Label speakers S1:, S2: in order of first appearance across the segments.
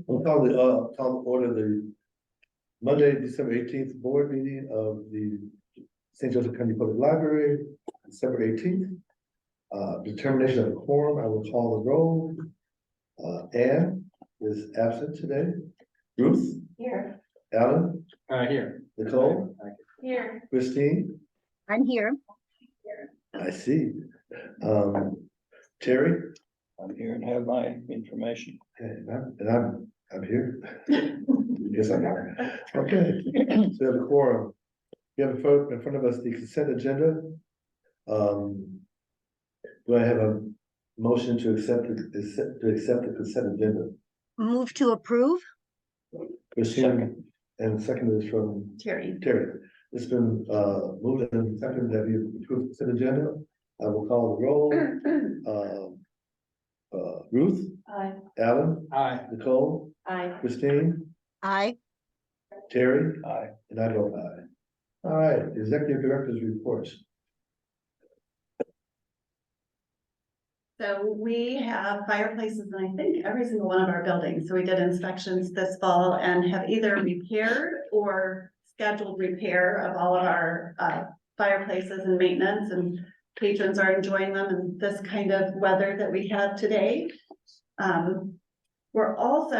S1: We'll call to order the Monday, December 18th board meeting of the St. Joseph County Public Library, December 18th. Determination of a quorum, I will call the roll. Ann is absent today. Ruth?
S2: Here.
S1: Alan?
S3: Here.
S1: Nicole?
S2: Here.
S1: Christine?
S4: I'm here.
S1: I see. Terry?
S3: I'm here and have my information.
S1: And I'm here. Yes, I'm here. Okay, so we have a quorum. We have in front of us the consent agenda. Do I have a motion to accept the consent agenda?
S4: Move to approve?
S1: Christine, and the second is from
S4: Terry.
S1: Terry. It's been moved and seconded that we approve the consent agenda. I will call the roll. Ruth?
S2: Aye.
S1: Alan?
S3: Aye.
S1: Nicole?
S2: Aye.
S1: Christine?
S4: Aye.
S1: Terry?
S3: Aye.
S1: And I vote aye. All right, executive director's reports.
S2: So we have fireplaces in I think every single one of our buildings. So we did inspections this fall and have either repaired or scheduled repair of all of our fireplaces and maintenance, and patrons are enjoying them in this kind of weather that we have today. We're also,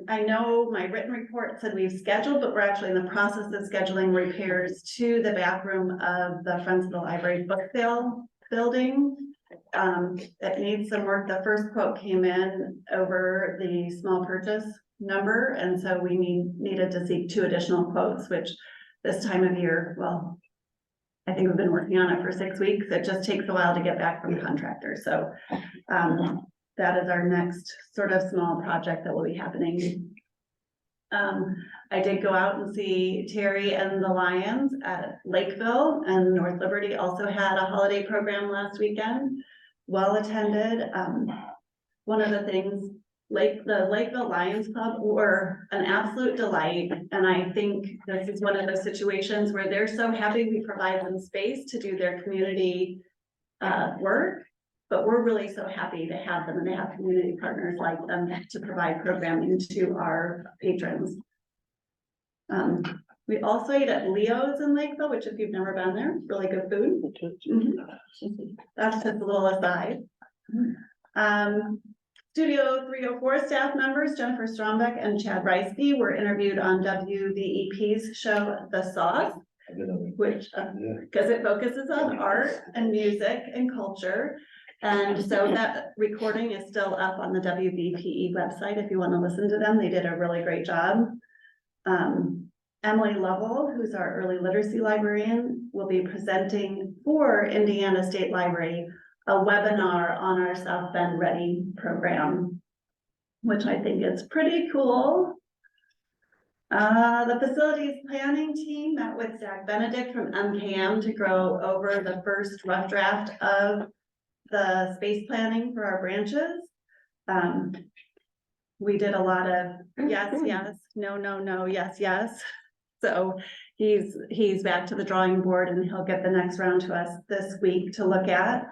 S2: I know my written report said we've scheduled, but we're actually in the process of scheduling repairs to the back room of the Friends of the Library book sale building. It needs some work. The first quote came in over the small purchase number, and so we needed to seek 2 additional quotes, which this time of year, well, I think we've been working on it for 6 weeks. It just takes a while to get back from the contractor. So that is our next sort of small project that will be happening. I did go out and see Terry and the Lions at Lakeville, and North Liberty also had a holiday program last weekend. Well attended. One of the things, the Lakeville Lions Club were an absolute delight. And I think this is one of those situations where they're so happy we provide them space to do their community work. But we're really so happy to have them and to have community partners like them to provide programming to our patrons. We also ate at Leo's in Lakeville, which if you've never been there, really good food. That's just a little aside. Studio 304 staff members, Jennifer Strombeck and Chad Reisky, were interviewed on WVEP's show, The Sauce, which, because it focuses on art and music and culture. And so that recording is still up on the WVPE website if you want to listen to them. They did a really great job. Emily Lovell, who's our early literacy librarian, will be presenting for Indiana State Library a webinar on our South Bend Ready program, which I think is pretty cool. The facilities planning team met with Zach Benedict from MKM to go over the first rough draft of the space planning for our branches. We did a lot of yes, yes, no, no, no, yes, yes. So he's back to the drawing board, and he'll get the next round to us this week to look at.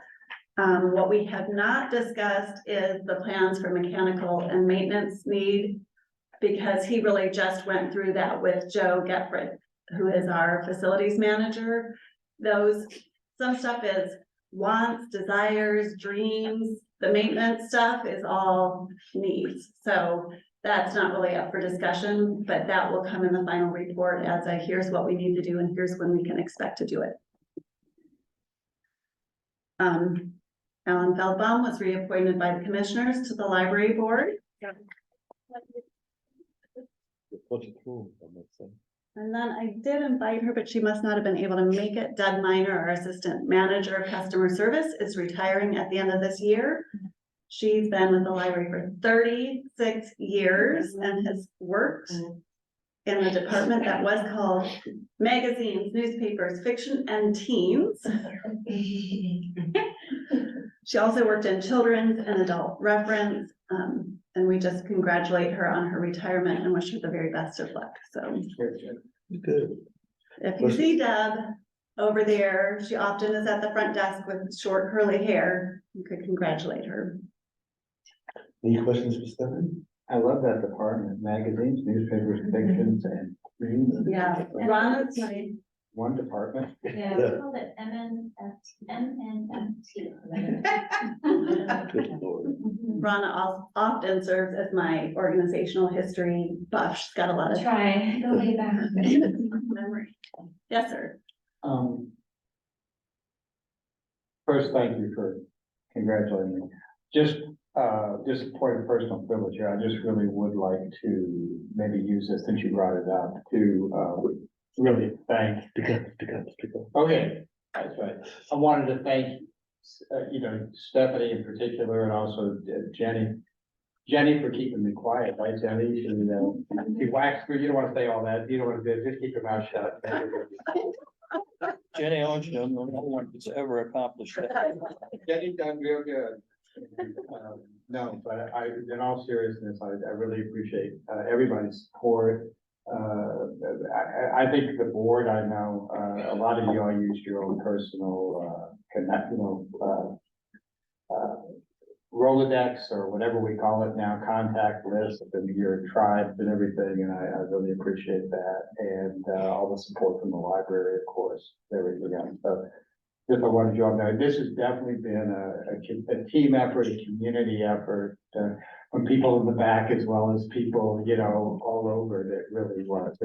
S2: What we have not discussed is the plans for mechanical and maintenance need, because he really just went through that with Joe Getfrid, who is our facilities manager. Some stuff is wants, desires, dreams. The maintenance stuff is all needs. So that's not really up for discussion, but that will come in the final report as here's what we need to do and here's when we can expect to do it. Alan Feldbaum was reappointed by the commissioners to the library board. And then I did invite her, but she must not have been able to make it. Doug Miner, our assistant manager of customer service, is retiring at the end of this year. She's been with the library for 36 years and has worked in a department that was called magazines, newspapers, fiction, and teens. She also worked in children's and adult reference. And we just congratulate her on her retirement and wish her the very best of luck. So
S1: Good.
S2: if you see Deb over there, she often is at the front desk with short curly hair. You could congratulate her.
S1: Any questions for Stephanie?
S3: I love that department, magazines, newspapers, pictures, and reading.
S2: Yeah, Ron's my,
S3: One department.
S5: Yeah, we called it MNFT.
S1: Good Lord.
S2: Rana often serves as my organizational history buff. She's got a lot of
S5: Try, go way back.
S2: memory. Yes, sir.
S3: First, thank you for congratulating me. Just a point of personal privilege here. I just really would like to maybe use this since you brought it up to, really thank.
S1: Speak up.
S3: Okay, that's right. I wanted to thank, Stephanie in particular and also Jenny. Jenny for keeping me quiet, right, Jenny? She waxed through, you don't want to say all that, you don't want to, just keep your mouth shut.
S6: Jenny Armstrong, no one has ever accomplished that.
S3: Jenny done real good. No, but in all seriousness, I really appreciate, everybody's support. I think the board, I know, a lot of you all used your own personal, Rolodex or whatever we call it now, contact list and your tribes and everything, and I really appreciate that. And, all the support from the library, of course, everything else. So just I wanted you all to know, this has definitely been a team effort, a community effort, from people in the back as well as people, all over that really was.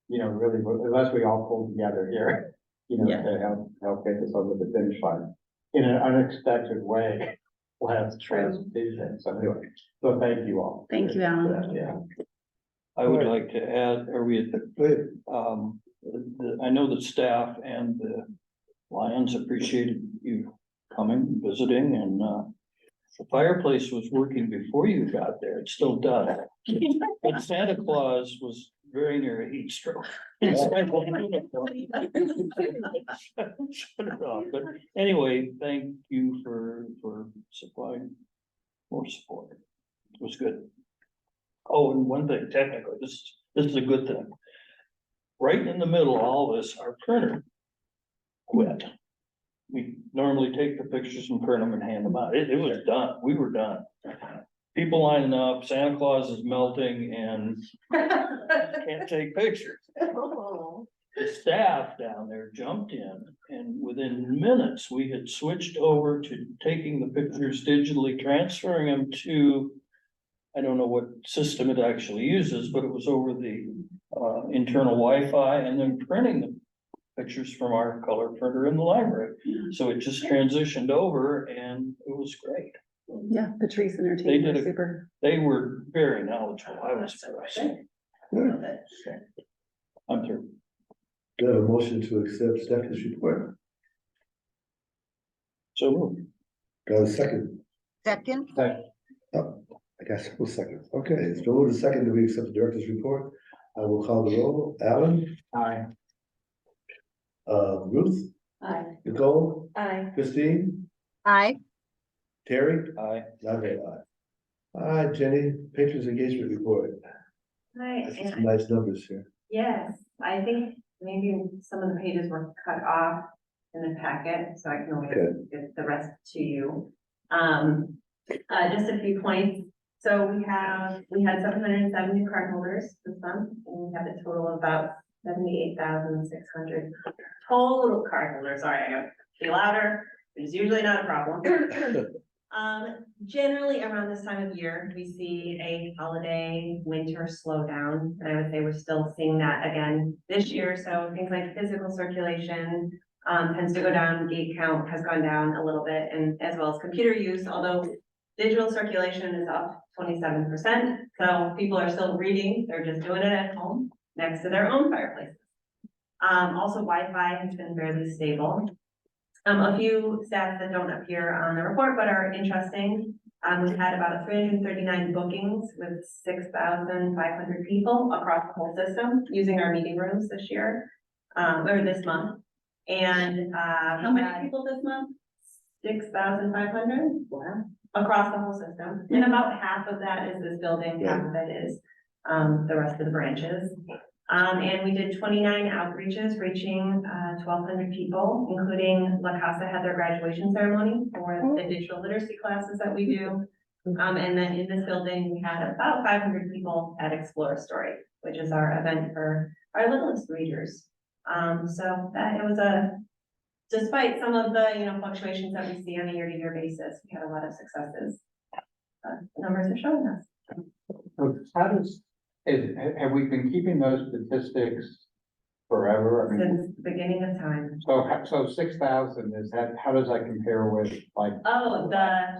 S3: Really, unless we all pull together here,
S2: Yeah.
S3: to help get this over the finish line in an unexpected way. Last Tuesday. So anyway, so thank you all.
S2: Thank you, Alan.
S3: Yeah.
S6: I would like to add, are we at the,
S1: Go ahead.
S6: I know the staff and the Lions appreciated you coming, visiting, and, the fireplace was working before you got there. It's still done. But Santa Claus was very near a heat stroke. Shut it off. But anyway, thank you for supplying more support. It was good. Oh, and one thing, technically, this is a good thing. Right in the middle of all this, our printer quit. We normally take the pictures and print them and hand them out. It was done. We were done. People lining up, Santa Claus is melting and can't take pictures. The staff down there jumped in and within minutes, we had switched over to taking the pictures digitally, transferring them to, I don't know what system it actually uses, but it was over the internal Wi-Fi and then printing the pictures from our color printer in the library. So it just transitioned over and it was great.
S2: Yeah, Patrice and her
S6: They
S2: team
S6: did
S2: were
S6: a-
S2: super.
S6: They were very knowledgeable. I was impressed. I'm through.
S1: Do I have a motion to accept Stephanie's report?
S6: So moved.
S1: Do I have a second?
S4: Second,
S1: Oh, I guess we'll second. Okay, it's been moved to second that we accept the director's report. I will call the roll. Alan,
S3: Hi.
S1: Ruth,
S2: Aye.
S1: Nicole,
S2: Aye.
S1: Christine,
S4: aye.
S1: Terry,
S6: Aye.
S1: I vote aye. All right, Jenny, patrons engagement report.
S5: Hi,
S1: I see
S5: and
S1: some nice numbers here.
S5: yes, I think maybe some of the pages were cut off in the packet, so I can always
S1: Okay.
S5: get the rest to you. Just a few points. So we had 707 new card holders this month, and we have a total of about 78,600 total card holders. Sorry, I gotta be louder, which is usually not a problem. Generally around this time of year, we see a holiday winter slowdown, and I would say we're still seeing that again this year. So things like physical circulation tends to go down, gate count has gone down a little bit, and as well as computer use, although digital circulation is up 27%. So people are still reading, they're just doing it at home next to their own fireplaces. Also Wi-Fi has been fairly stable. A few stats that don't appear on the report but are interesting. We've had about 339 bookings with 6,500 people across the whole system using our meeting rooms this year, or this month. And
S2: How many people this month?
S5: 6,500 across the whole system. And about half of that is this building, half of it is the rest of the branches. And we did 29 outreaches reaching 1,200 people, including La Casa had their graduation ceremony for the digital literacy classes that we do. And then in this building, we had about 500 people at Explore Story, which is our event for our littlest readers. So that it was despite some of the, fluctuations that we see on a year-to-year basis, we had a lot of successes. The numbers are showing us.
S3: So how have we been keeping those statistics forever? I mean,
S5: Since the beginning of time.
S3: so 6,000, how does that compare with like?
S5: Oh,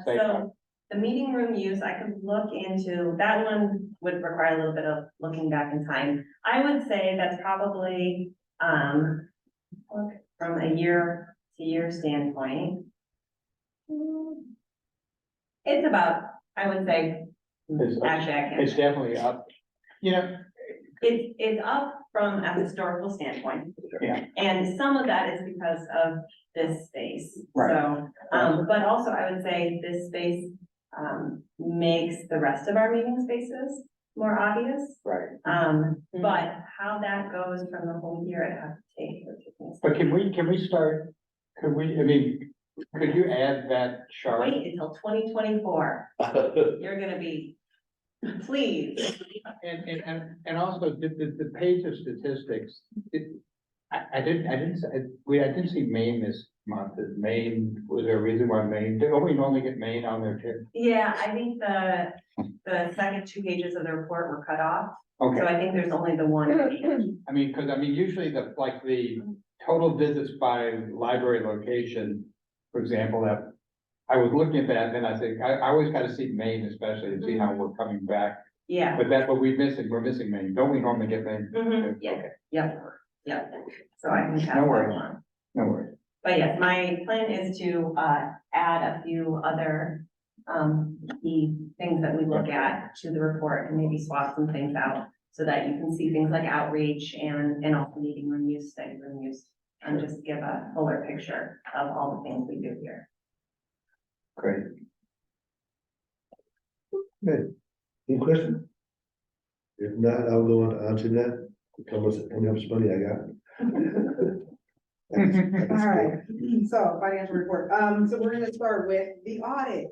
S3: Say
S5: so the meeting room use, I could look into, that one would require a little bit of looking back in time. I would say that's probably, look, from a year to year standpoint. It's about, I would say, actually, I can't.
S3: It's definitely up,
S5: It's up from a historical standpoint.
S3: Yeah.
S5: And some of that is because of this space.
S3: Right.
S5: So, but also I would say this space, makes the rest of our meeting spaces more obvious.
S3: right.
S5: But how that goes from the whole year, I'd have to take.
S3: But can we start, could you add that chart?
S5: Wait until 2024. You're gonna be pleased.
S3: And also the page of statistics, I didn't see Maine this month. Is Maine, was there a reason why Maine, don't we normally get Maine on there too?
S5: Yeah, I think the second 2 pages of the report were cut off. So
S3: Okay,
S5: I think there's only the one.
S3: usually the total visits by library location, for example, that I was looking at that, and then I think, I always gotta see Maine especially, and see how we're coming back.
S5: Yeah.
S3: But that's what we're missing Maine. Don't we normally get Maine?
S5: Yeah,
S3: Okay,
S5: yeah. So I can pass
S3: No
S5: that
S3: worries.
S5: along.
S3: no worries.
S5: But yes, my plan is to add a few other key things that we look at to the report and maybe swap some things out so that you can see things like outreach and also meeting room use, study room use, and just give a fuller picture of all the things we do here.
S3: Great.
S1: Good. Any questions? If not, I'll go on to Antoinette. How much money I got?
S7: All right, so financial report, so we're gonna start with the audit.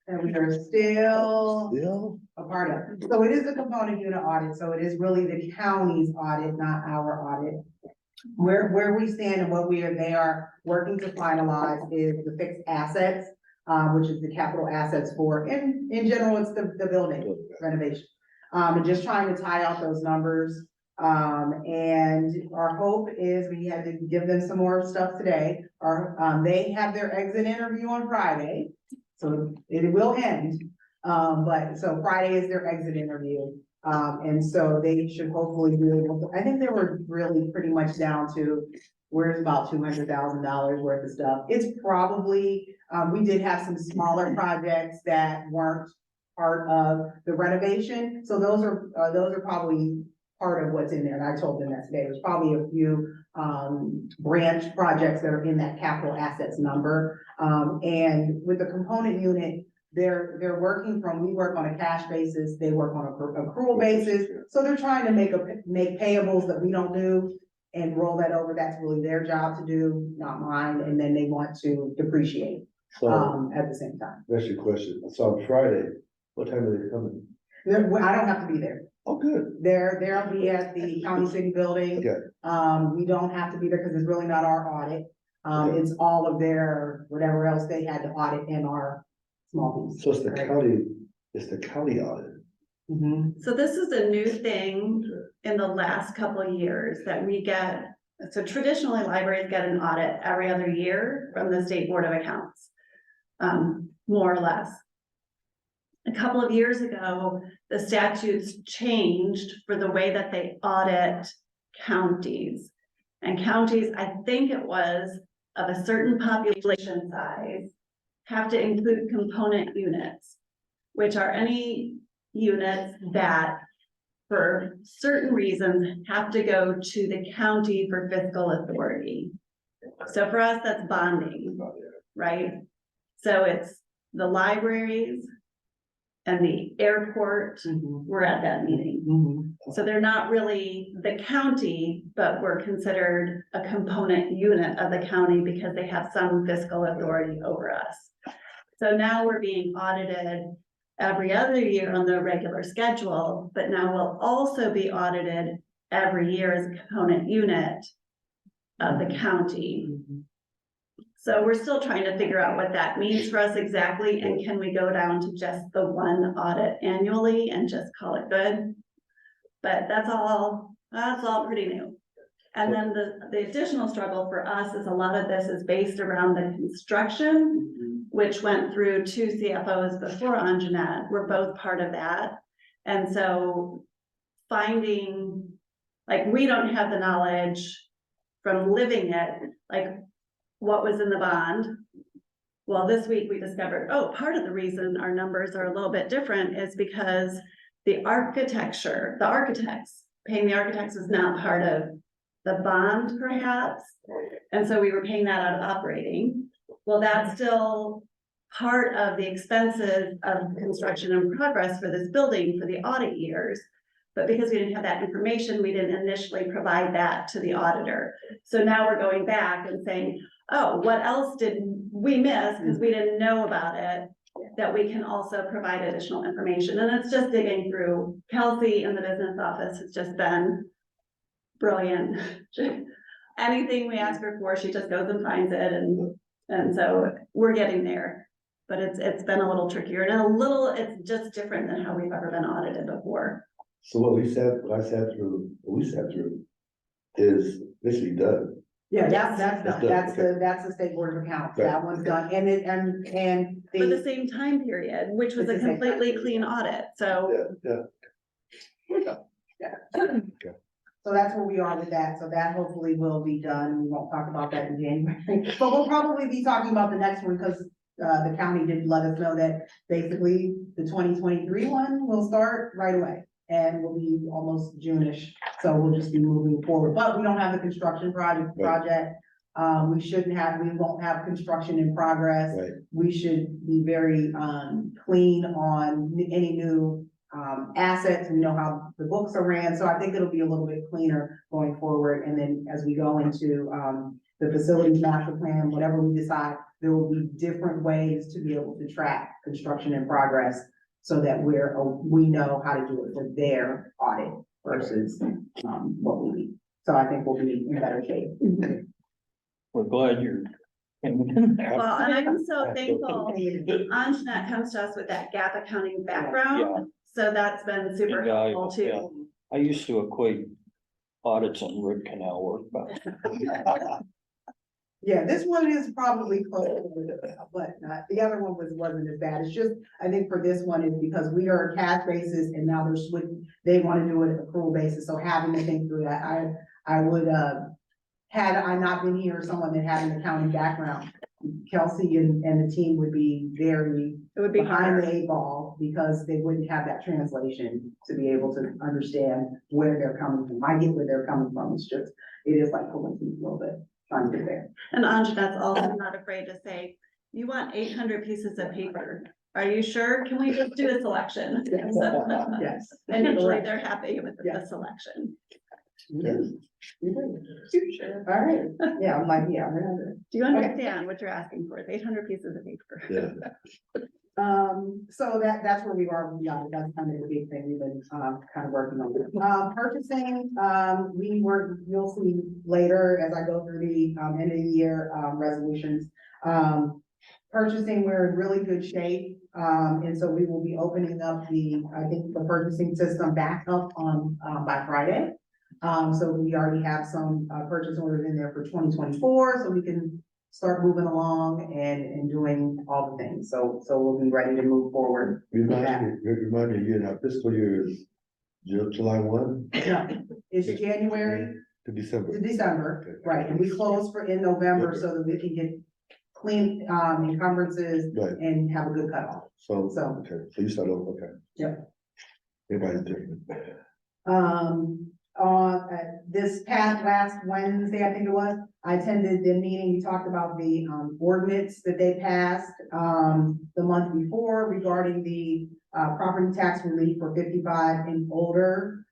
S7: And we are still
S1: Still?
S7: a part of, so it is a component unit audit, so it is really the county's audit, not our audit. Where we stand and what they are working to finalize is the fixed assets, which is the capital assets for, in general, it's the building renovation. And just trying to tie out those numbers. And our hope is we had to give them some more stuff today, they have their exit interview on Friday. So it will end, but so Friday is their exit interview. And so they should hopefully be able to, I think they were really pretty much down to where's about $200,000 worth of stuff. It's probably, we did have some smaller projects that weren't part of the renovation. So those are probably part of what's in there. And I told them that today. There's probably a few branch projects that are in that capital assets number. And with the component unit, they're working we work on a cash basis, they work on a accrual basis. So they're trying to make payables that we don't do and roll that over. That's really their job to do, not mine. And then they want to depreciate
S1: So,
S7: at the same time.
S1: that's your question. So on Friday, what time are they coming?
S7: I don't have to be there.
S1: Oh, good.
S7: They'll be at the county city building.
S1: Okay.
S7: We don't have to be there because it's really not our audit.
S1: Okay.
S7: It's all of their, whatever else they had to audit in our small piece.
S1: So it's the county audit.
S7: Mhm.
S2: So this is a new thing in the last couple of years that we get. So traditionally, libraries get an audit every other year from the State Board of Accounts. More or less. A couple of years ago, the statutes changed for the way that they audit counties. And counties, I think it was of a certain population size, have to include component units, which are any units that for certain reasons have to go to the county for fiscal authority. So for us, that's bonding, right? So it's the libraries and the airport
S7: Mhm.
S2: were at that meeting.
S7: Mhm.
S2: So they're not really the county, but we're considered a component unit of the county because they have some fiscal authority over us. So now we're being audited every other year on the regular schedule, but now will also be audited every year as a component unit of the county. So we're still trying to figure out what that means for us exactly, and can we go down to just the one audit annually and just call it good? But that's all pretty new. And then the additional struggle for us is a lot of this is based around the construction, which went through 2 CFOs before Anjanette. We're both part of that. And so finding, like, we don't have the knowledge from living it, like what was in the bond. Well, this week we discovered, oh, part of the reason our numbers are a little bit different is because the architecture, the architects, paying the architects was not part of the bond perhaps. And so we were paying that out of operating. Well, that's still part of the expenses of construction and progress for this building for the audit years. But because we didn't have that information, we didn't initially provide that to the auditor. So now we're going back and saying, oh, what else did we miss? Because we didn't know about it, that we can also provide additional information. And it's just digging through. Kelsey in the business office has just been brilliant. Anything we ask her for, she just goes and finds it. And so we're getting there. But it's been a little trickier and it's just different than how we've ever been audited before.
S1: So what we sat through is basically done.
S7: Yeah, that's
S1: That's
S7: done.
S1: done,
S7: That's the state board of accounts.
S1: Right.
S7: That one's done. And
S2: For the same time period, which was
S7: It's
S2: a
S7: the same time
S2: completely
S7: period.
S2: clean audit. So
S1: Yeah.
S7: so that's where we are with that. So that hopefully will be done. We won't talk about that in January. But we'll probably be talking about the next one because the county did let us know that basically the 2023 one will start right away. And will be almost June-ish, so we'll just be moving forward, but we don't have the construction project. We won't have construction in progress.
S1: Right.
S7: We should be very, clean on any new, assets. We know how the books are ran, so I think it'll be a little bit cleaner going forward. And then as we go into, the facilities master plan, whatever we decide, there will be different ways to be able to track construction in progress, so that we know how to do it for their audit versus, what we need. So I think we'll be in better shape.
S6: We're glad you're. in there.
S2: Well, and I'm so thankful. Anjanette comes to us with that gap accounting background, so that's been super helpful
S6: Invaluable, yeah.
S2: too.
S6: I used to equate audits on root canal work, but
S7: Yeah, this one is probably close, but the other one wasn't as bad. It's just, I think for this one is because we are a cash basis and now they're switching, they want to do it accrual basis. So having to think through that, I would, had I not been here, someone that had an accounting background, Kelsey and the team would be very
S2: It would be
S7: behind the
S2: hard.
S7: 8 ball because they wouldn't have that translation to be able to understand where they're coming from. I get where they're coming from. It's just, it is like pulling teeth a little bit, trying to get there.
S2: And Anjanette's also not afraid to say, you want 800 pieces of paper. Are you sure? Can we just do a selection?
S7: Yes.
S2: So-
S7: Yes.
S2: And usually
S7: Correct.
S2: they're happy with the
S7: Yes.
S2: selection.
S7: Yes. Sure. All right, yeah, I'm like, yeah.
S2: Do you understand what you're asking for? It's 800 pieces of paper.
S1: Yeah.
S7: So that's where we are, that's kind of the big thing we've been, kind of working on. Purchasing, you'll see later as I go through the, end of the year, resolutions. Purchasing, we're in really good shape, and so we will be opening up I think the purchasing system back up on, by Friday. So we already have some, purchase orders in there for 2024, so we can start moving along and doing all the things. So we'll be ready to move forward.
S1: Remind me, our fiscal year is July 1
S7: No, it's January
S1: to December.
S7: to December, right, and we close in November so that we can get clean, encumbrances
S1: Right,
S7: and have a good cutoff.
S1: so,
S7: So-
S1: okay, so you start over, okay.
S7: Yep.
S1: Everybody's different.
S7: This last Wednesday, I think it was, I attended the meeting, we talked about the, ordinance that they passed, the month before regarding the, property tax relief for 55 and older,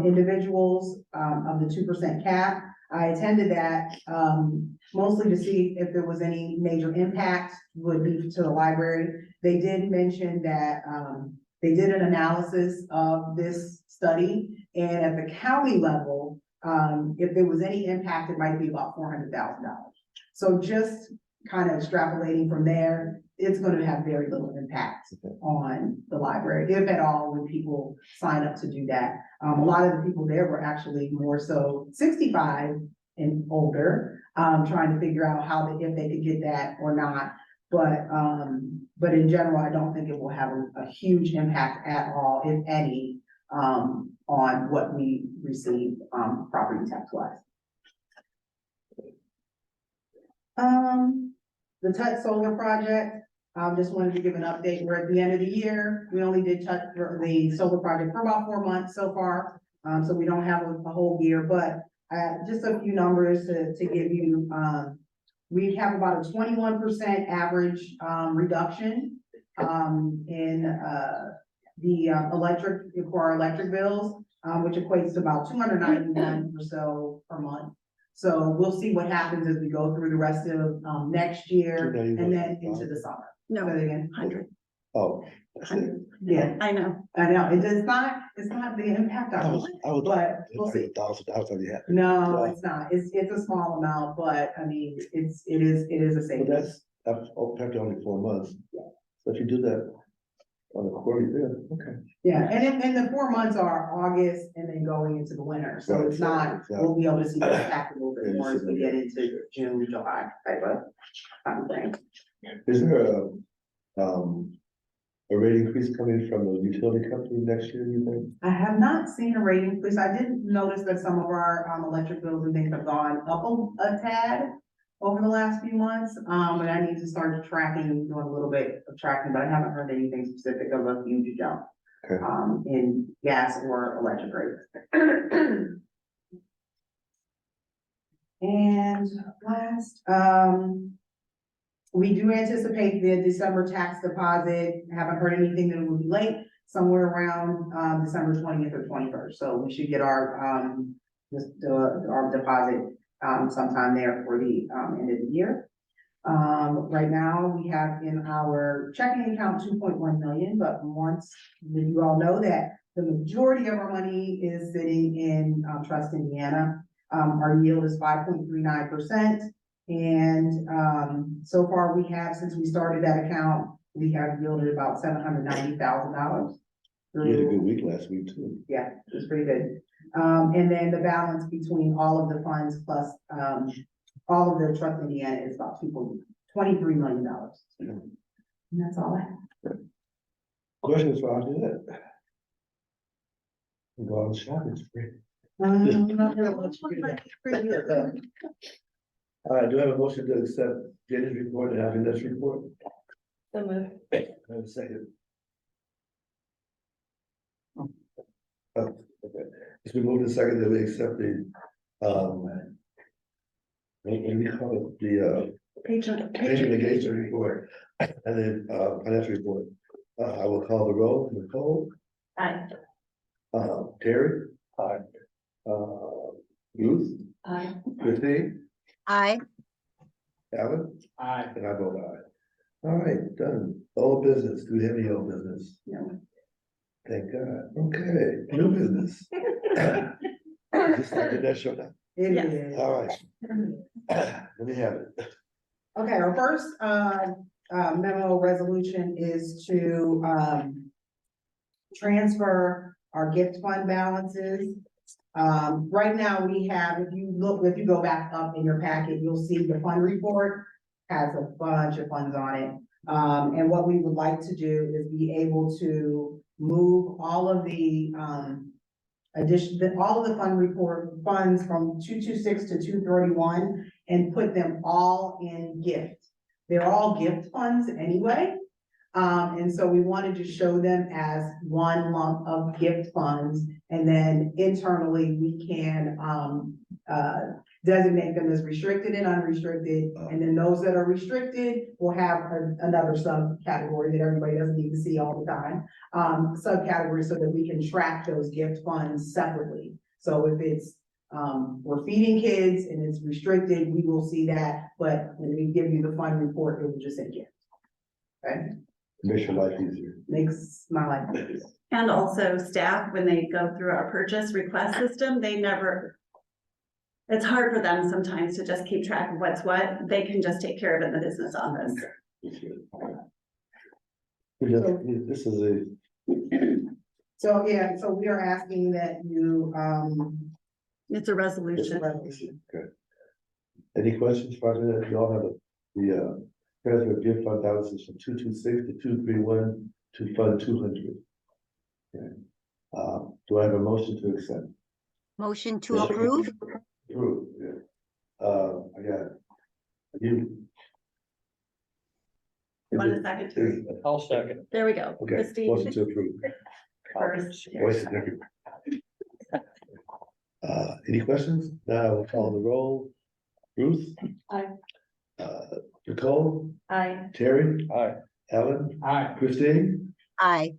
S7: individuals, of the 2% cap. I attended that, mostly to see if there was any major impact would be to the library. They did mention that, they did an analysis of this study, and at the county level, if there was any impact, it might be about $400,000. So just kind of extrapolating from there, it's gonna have very little impact on the library, if at all, when people sign up to do that. A lot of the people there were actually more so 65 and older, trying to figure out if they could get that or not. But in general, I don't think it will have a huge impact at all, if any, on what we receive, property tax wise. The Tut Solar Project, just wanted to give an update. We're at the end of the year. We only did touch the solar project for about 4 months so far. So we don't have a whole year, but, just a few numbers to give you, we have about a 21% average, reduction, in, the electric, for our electric bills, which equates to about 291 or so per month. So we'll see what happens as we go through the rest of, next year and then into the summer.
S2: No,
S7: Say that again.
S2: 100,
S1: Oh. that's it.
S2: 100.
S7: Yeah,
S2: I know.
S7: I know, it's not the impact I want, but we'll see.
S1: $1,000 on the app.
S7: No, it's not, it's a small amount, but I mean, it is a
S1: But
S7: savings.
S1: that's practically only 4 months. So if you do that on a quarterly bill, okay.
S7: Yeah, and the 4 months are August and then going into the winter, so it's not, we'll be able to see the impact a little bit more as we get into June, July type of timeframe.
S1: Is there a rate increase coming from the utility company next year, you think?
S7: I have not seen a rate increase. I did notice that some of our electric bills and things have gone up a tad over the last few months. But I need to start doing a little bit of tracking, but I haven't heard anything specific of a huge jump
S1: Okay.
S7: in gas or electric rates. And last, we do anticipate the December tax deposit. Haven't heard anything that it will be late, somewhere around December 20th or 21st. So we should get our deposit sometime there for the end of the year. Right now, we have in our checking account 2.1 million, but you all know that the majority of our money is sitting in Trust Indiana. Our yield is 5.39%. And so far we have, since we started that account, we have yielded about $790,000.
S1: You had a good week last week too.
S7: Yeah, it was pretty good. And then the balance between all of the funds plus all of the Trust Indiana is about $23 million. And that's all I have.
S1: Questions for Anjanette? Go on shopping spree.
S7: Not really much to do that.
S1: All right, do I have a motion to accept Jenny's report and Anjanette's report?
S5: So moved.
S1: I have a second. Oh, okay. It's been moved and seconded that we accept the, what do you call it, the, patient engagement report, and then, financial report. I will call the roll. Nicole,
S5: Aye.
S1: Terry, Ruth,
S5: Aye.
S1: Christine,
S4: Aye.
S1: Alan,
S3: Aye.
S1: and I vote aye. All right, done. Old business, do we have any old business?
S7: No.
S1: Thank God. Okay, new business. Just like the next show now.
S7: It
S2: Yes.
S7: is.
S1: All right. Let me have it.
S7: Okay, our first memo resolution is to transfer our gift fund balances. Right now, we have, if you go back up in your packet, you'll see the fund report has a bunch of funds on it. And what we would like to do is be able to move all of the all of the funds from 226 to 231 and put them all in gift. They're all gift funds anyway. And so we wanted to show them as one lump of gift funds, and then internally we can designate them as restricted and unrestricted. And then those that are restricted will have another subcategory that everybody doesn't need to see all the time. Subcategory so that we can track those gift funds separately. So if it's we're feeding kids and it's restricted, we will see that, but when we give you the fund report, it will just say gift. Okay,
S1: Makes your life easier.
S7: makes my life easier.
S2: And also staff, when they go through our purchase request system, they never. It's hard for them sometimes to just keep track of what's what. They can just take care of it in the business office.
S1: That's good. This is a,
S7: So, yeah, so we are asking that you,
S2: It's a resolution.
S1: good. Any questions, President? You all have the transfer of gift fund balances from 226 to 231 to fund 200. Okay. Do I have a motion to accept?
S4: Motion to approve?
S1: Approve, yeah. I got you.
S2: Want a second, Terry?
S6: I'll second.
S2: There we go.
S1: Okay,
S2: Christine
S1: motion to approve.
S2: first.
S1: Voice it, Nicky. Any questions? Now I will call the roll. Ruth?
S2: Aye.
S1: Nicole?
S5: Aye.
S1: Terry?
S6: Aye.
S1: Ellen?
S3: Aye.
S1: Christine?
S4: Aye.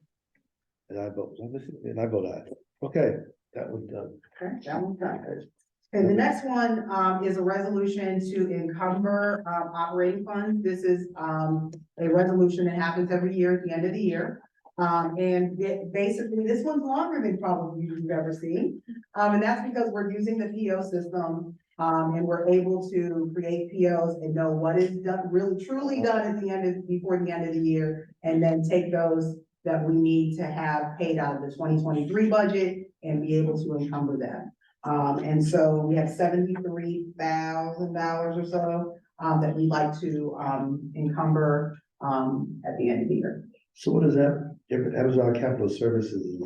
S1: And I vote, and I vote aye. Okay, that one's done.
S7: okay, that one's done. And the next one, is a resolution to encumber, operating funds. This is, a resolution that happens every year at the end of the year. Basically, this one's longer than probably you've ever seen. And that's because we're using the PO system, and we're able to create POs and know what is done, really truly done at the end of, before the end of the year. And then take those that we need to have paid out of the 2023 budget and be able to encumber them. And so we have $73,000 or so, that we'd like to, encumber, at the end of the year.
S1: So what is that? Amazon Capital Services.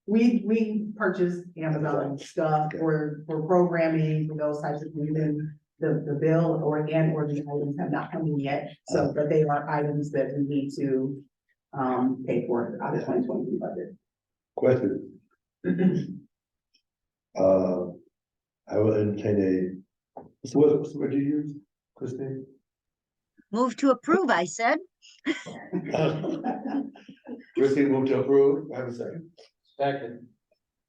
S7: We purchase Amazon stuff for programming, for those types of things, and the bill or the items have not come in yet. So, but they are items that we need to, pay for out of the 2023 budget.
S1: Question. I will entertain what's the word you use, Christine?
S4: Move to approve, I said.
S1: Christine, move to approve. I have a second.
S3: Second.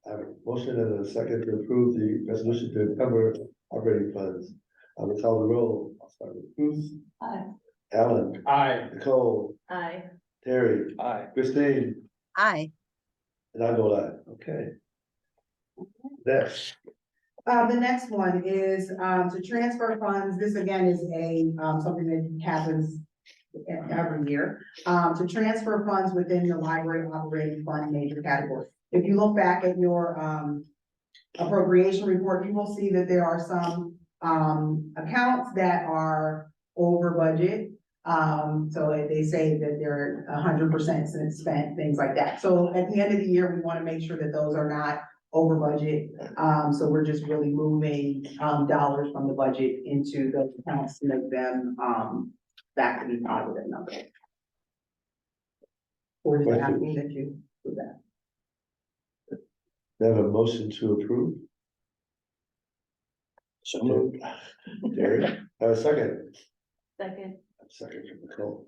S1: I have a motion and a second to approve the resolution to encumber operating funds. I will call the roll. I'll start with Bruce.
S2: Aye.
S1: Alan,
S3: Aye.
S1: Nicole,
S2: Aye.
S1: Terry,
S6: Aye.
S1: Christine,
S4: Aye.
S1: and I vote aye. Okay. Next,
S7: The next one is, to transfer funds. This again is something that happens every year. To transfer funds within the library operating fund major category. If you look back at your, appropriation report, you will see that there are some, accounts that are over budget. So they say that they're 100% spent, things like that. So at the end of the year, we want to make sure that those are not over budget. So we're just really moving, dollars from the budget into those accounts to make them, back to be positive numbers. Or does that mean that you do that?
S1: we have a motion to approve.
S6: So moved.
S1: Terry, I have a second.
S2: Second.
S1: Second from Nicole.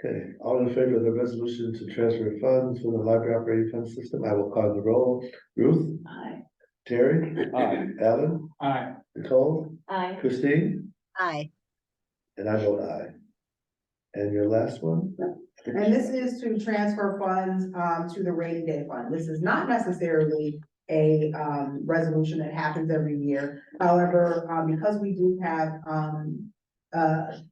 S1: Okay, all in favor of the resolution to transfer funds from the library operating fund system, I will call the roll. Ruth,
S2: Aye.
S1: Terry,
S6: Aye.
S1: Alan,
S3: Aye.
S1: Nicole,
S2: Aye.
S1: Christine,
S4: Aye.
S1: and I vote aye. And your last one?
S7: And this is to transfer funds, to the rainy day fund. This is not necessarily a, resolution that happens every year. However, because we do have,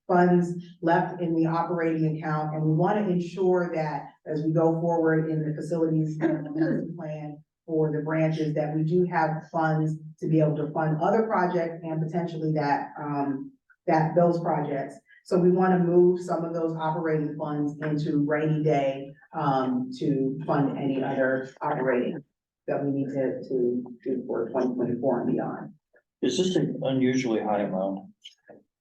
S7: funds left in the operating account, and we want to ensure that as we go forward in the facilities plan for the branches, that we do have funds to be able to fund other projects and potentially those projects. So we want to move some of those operating funds into rainy day, to fund any other operating that we need to do for 2024 and beyond.
S6: Is this an unusually high amount?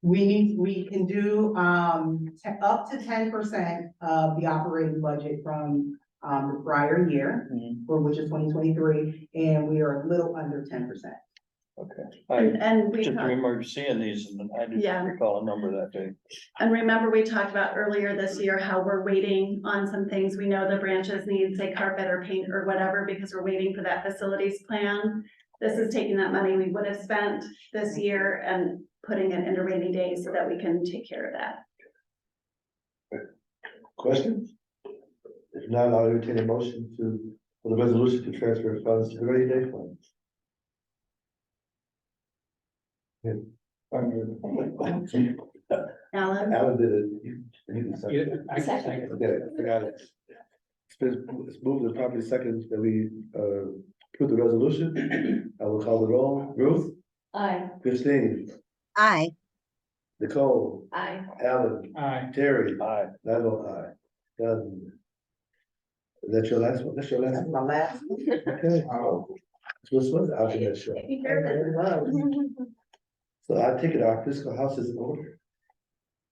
S7: We can do, up to 10% of the operating budget from, the prior year, for which is 2023, and we are a little under 10%.
S6: Okay.
S2: And we
S6: Just
S2: talked,
S6: remember seeing these and I
S2: Yeah.
S6: didn't recall a number that day.
S2: and remember we talked about earlier this year how we're waiting on some things. We know the branches need, say, carpet or paint or whatever, because we're waiting for that facilities plan. This is taking that money we would have spent this year and putting it into rainy days so that we can take care of that.
S1: Questions? If not, I'll entertain a motion for the resolution to transfer funds to the rainy day fund.
S2: Alan,
S1: Alan did it. You can second.
S3: I can second.
S1: Okay, I forgot it. It's moved and properly second that we, approve the resolution. I will call the roll. Ruth,
S5: Aye.
S1: Christine,
S4: Aye.
S1: Nicole,
S5: Aye.
S1: Alan,
S3: Aye.
S1: Terry,
S6: Aye.
S1: and I vote aye. Done. Is that your last one? That's your last
S7: That's
S1: one?
S7: my last.
S1: Okay. This was the alternate show. So I take it our fiscal house is in order.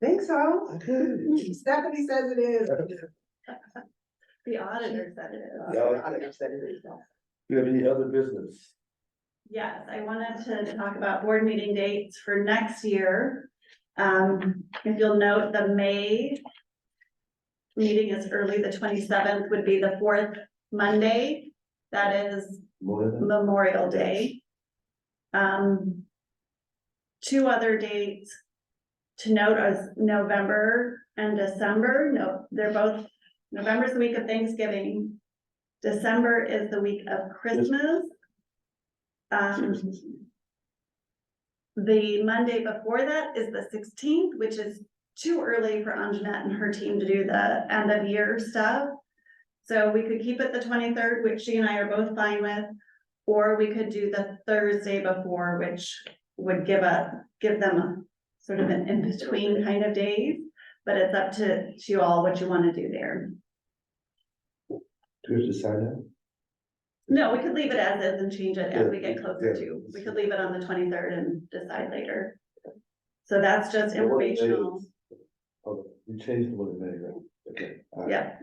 S7: Think so?
S1: Okay.
S7: Stephanie says it is.
S2: the auditor said it is.
S1: Yeah.
S7: Auditor said it is.
S1: Do you have any other business?
S2: Yes, I wanted to talk about board meeting dates for next year. If you'll note, the May meeting is early, the 27th would be the fourth Monday. That is
S1: More than?
S2: Memorial Day. Two other dates to note as November and December. No, they're both, November's the week of Thanksgiving. December is the week of Christmas. The Monday before that is the 16th, which is too early for Anjanette and her team to do the end of year stuff. So we could keep it the 23rd, which she and I are both fine with, or we could do the Thursday before, which would give them a sort of an in-between kind of days, but it's up to you all what you want to do there.
S1: Do we have to sign that?
S2: No, we could leave it as is and change it as we get closer
S1: Yeah.
S2: to. We could leave it on the 23rd and decide later. So that's just
S1: So what day
S2: informational.
S1: is- Oh, you changed the one in May, right? Okay. all right.
S2: Yeah.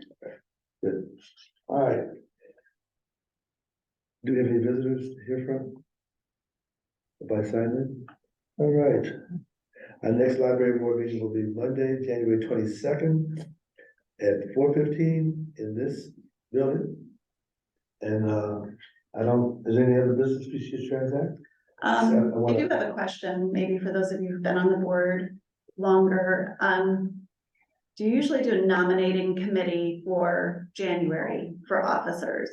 S1: Good. All right. Do we have any visitors to hear from? By sign-in? All right. Our next library board meeting will be Monday, January 22nd at 4:15 in this building. And, is there any other business we should transact?
S2: I do have a question, maybe for those of you who've been on the board longer. Do you usually do a nominating committee for January for officers?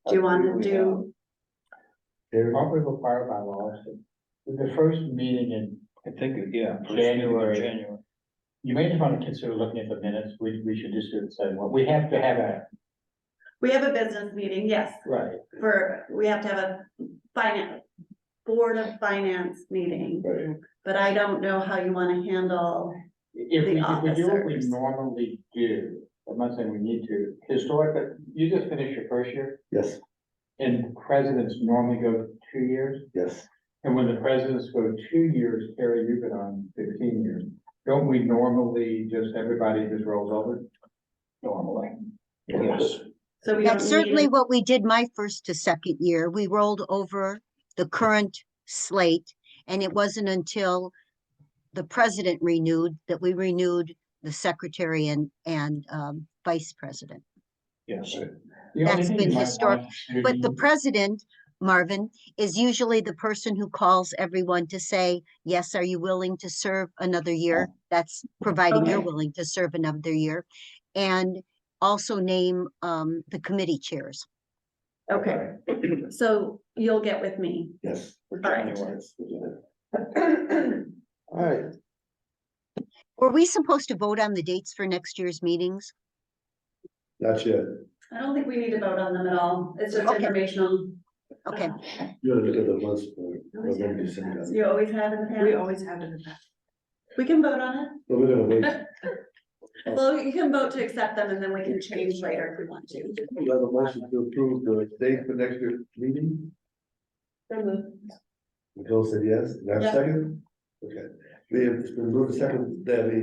S2: Do you want to do,
S1: Eric?
S3: Aren't we required by law? The first meeting in,
S6: I think, yeah. first meeting in
S3: January.
S6: January.
S3: you may just want to consider looking at the minutes. We should just do the same one. We have to have
S2: we have a business meeting, yes,
S3: right.
S2: we have to have a board of finance meeting,
S1: Right.
S2: but I don't know how you want to handle.
S3: If we do what we
S2: officers.
S3: normally do, I'm not saying we need to, historically, you just finished your first year,
S1: Yes,
S3: and presidents normally go 2 years.
S1: yes.
S3: And when the presidents go 2 years, Terry, you've been on 15 years. Don't we normally everybody just rolls over?
S6: Normally. Yes.
S2: So we don't
S4: That's
S2: need
S4: certainly
S2: it.
S4: what we did my first to second year. We rolled over the current slate, and it wasn't until the president renewed that we renewed the secretary and vice president.
S6: Yes.
S3: The only
S4: That's
S3: thing
S4: been
S3: you might
S4: historic,
S3: want to
S4: But the
S3: do-
S4: president, Marvin, is usually the person who calls everyone to say, yes, are you willing to serve another year? That's providing you're
S2: Okay.
S4: willing to serve another year. And also name the committee chairs.
S2: Okay, so you'll get with me.
S1: Yes.
S2: All right.
S1: Yes, we'll do that. All right,
S4: Were we supposed to vote on the dates for next year's meetings?
S1: not yet.
S2: I don't think we need to vote on them at all. It's just
S4: Okay.
S2: informational.
S4: Okay,
S1: You're gonna look at the ones for November, December.
S2: You always have in the past.
S7: We always have it in that.
S2: We can vote on it.
S1: But we're gonna wait.
S2: Well, you can vote to accept them and then we can change later if we want to.
S1: We have a motion to approve the date for next year's meeting. Nicole said yes. Do I have a
S2: Yeah.
S1: second? Okay. It's been moved second that we,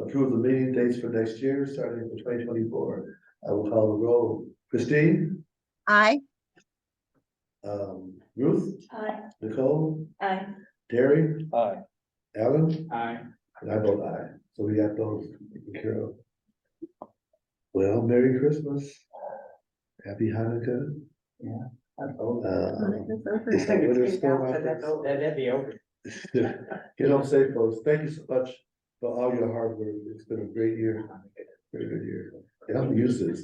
S1: approve the meeting dates for next year, starting in 2024. I will call the roll. Christine,
S4: aye.
S1: Ruth,
S2: Aye.
S1: Nicole,
S2: Aye.
S1: Terry,
S6: Aye.
S1: Alan,
S3: Aye.
S1: and I vote aye. So we got those taken care of. Well, Merry Christmas. Happy Hanukkah.
S3: That's over.
S1: Is that what it's for, my
S7: That's
S1: friends?
S7: over.
S3: That'd be over.
S1: Get home safe, folks. Thank you so much for all your hard work. It's been a great year. Very good year. Yeah, I'm used to this.